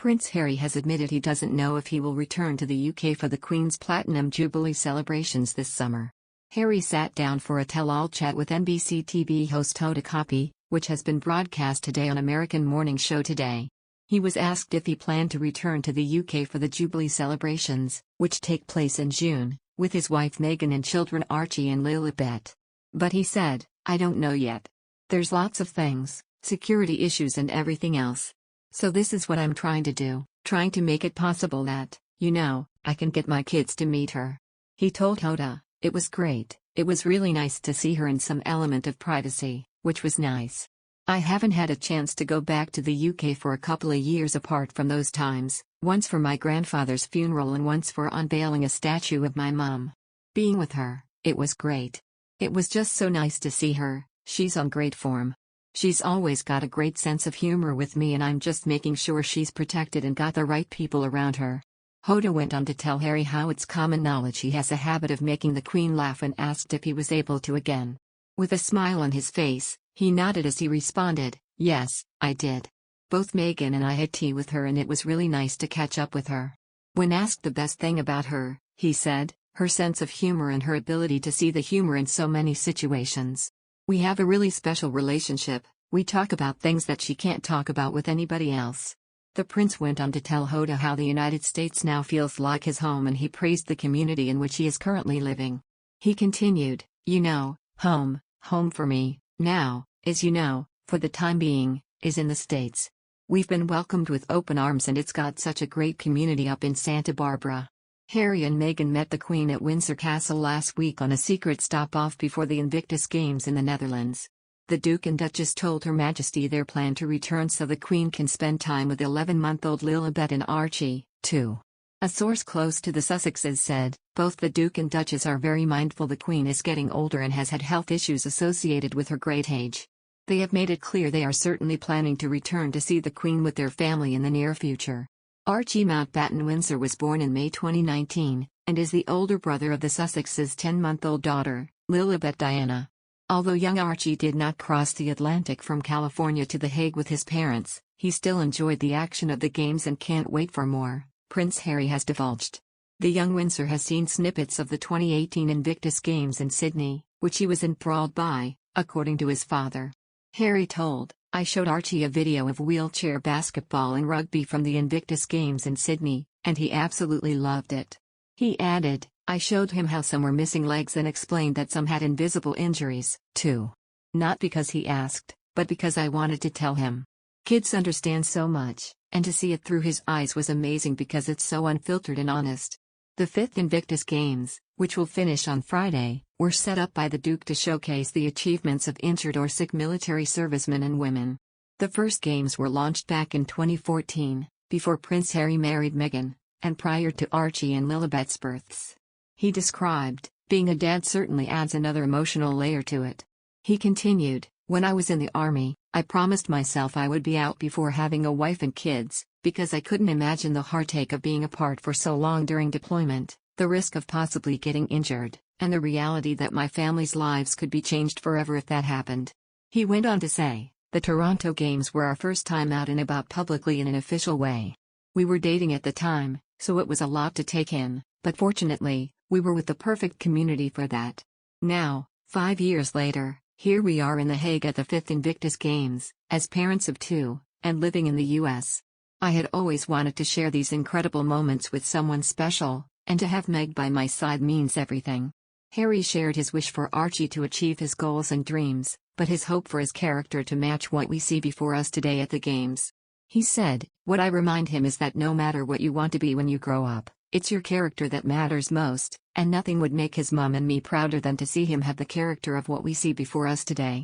Prince Harry has admitted he doesn't know if he will return to the UK for the Queen's Platinum Jubilee celebrations this summer. Harry sat down for a tell-all chat with NBC TV host Hoda Kotb, which has been broadcast today on American morning show Today. He was asked if he planned to return to the UK for the Jubilee celebrations, which take place in June, with his wife Meghan and children Archie and Lilibet. But he said, "I don't know yet. There's lots of things, security issues and everything else. So this is what I'm trying to do, trying to make it possible that, I can get my kids to meet her." He told Hoda, "It was great, it was really nice to see her in some element of privacy, which was nice. I haven't had a chance to go back to the UK for a couple of years apart from those times, once for my grandfather's funeral and once for unveiling a statue of my mum. Being with her, it was great. It was just so nice to see her, she's on great form. She's always got a great sense of humor with me and I'm just making sure she's protected and got the right people around her." Hoda went on to tell Harry how it's common knowledge he has a habit of making the Queen laugh and asked if he was able to again. With a smile on his face, he nodded as he responded, "Yes, I did. Both Meghan and I had tea with her and it was really nice to catch up with her." When asked the best thing about her, he said, "Her sense of humor and her ability to see the humor in so many situations. We have a really special relationship, we talk about things that she can't talk about with anybody else." The prince went on to tell Hoda how the United States now feels like his home and he praised the community in which he is currently living. He continued, Home for me, now, for the time being, is in the States. We've been welcomed with open arms and it's got such a great community up in Santa Barbara." Harry and Meghan met the Queen at Windsor Castle last week on a secret stop-off before the Invictus Games in the Netherlands. The Duke and Duchess told Her Majesty their plan to return so the Queen can spend time with 11-month-old Lilibet and Archie, too. A source close to the Sussexes said, "Both the Duke and Duchess are very mindful the Queen is getting older and has had health issues associated with her great age. They have made it clear they are certainly planning to return to see the Queen with their family in the near future." Archie Mountbatten Windsor was born in May 2019, and is the older brother of the Sussexes' 10-month-old daughter, Lilibet Diana. Although young Archie did not cross the Atlantic from California to The Hague with his parents, he still enjoyed the action of the games and can't wait for more, Prince Harry has divulged. The young Windsor has seen snippets of the 2018 Invictus Games in Sydney, which he was enthralled by, according to his father. Harry told, "I showed Archie a video of wheelchair basketball and rugby from the Invictus Games in Sydney, and he absolutely loved it." He added, "I showed him how some were missing legs and explained that some had invisible injuries, too. Not because he asked, but because I wanted to tell him. Kids understand so much, and to see it through his eyes was amazing because it's so unfiltered and honest." The 5th Invictus Games, which will finish on Friday, were set up by the Duke to showcase the achievements of injured or sick military servicemen and women. The first games were launched back in 2014, before Prince Harry married Meghan, and prior to Archie and Lilibet's births. He described, "Being a dad certainly adds another emotional layer to it." He continued, "When I was in the army, I promised myself I would be out before having a wife and kids, because I couldn't imagine the heartache of being apart for so long during deployment, the risk of possibly getting injured, and the reality that my family's lives could be changed forever if that happened." He went on to say, "The Toronto Games were our first time out and about publicly in an official way. We were dating at the time, so it was a lot to take in, but fortunately, we were with the perfect community for that. Now, 5 years later, here we are in The Hague at the 5th Invictus Games, as parents of 2, and living in the US. I had always wanted to share these incredible moments with someone special, and to have Meg by my side means everything." Harry shared his wish for Archie to achieve his goals and dreams, but his hope for his character to match what we see before us today at the Games. He said, "What I remind him is that no matter what you want to be when you grow up, it's your character that matters most, and nothing would make his mum and me prouder than to see him have the character of what we see before us today."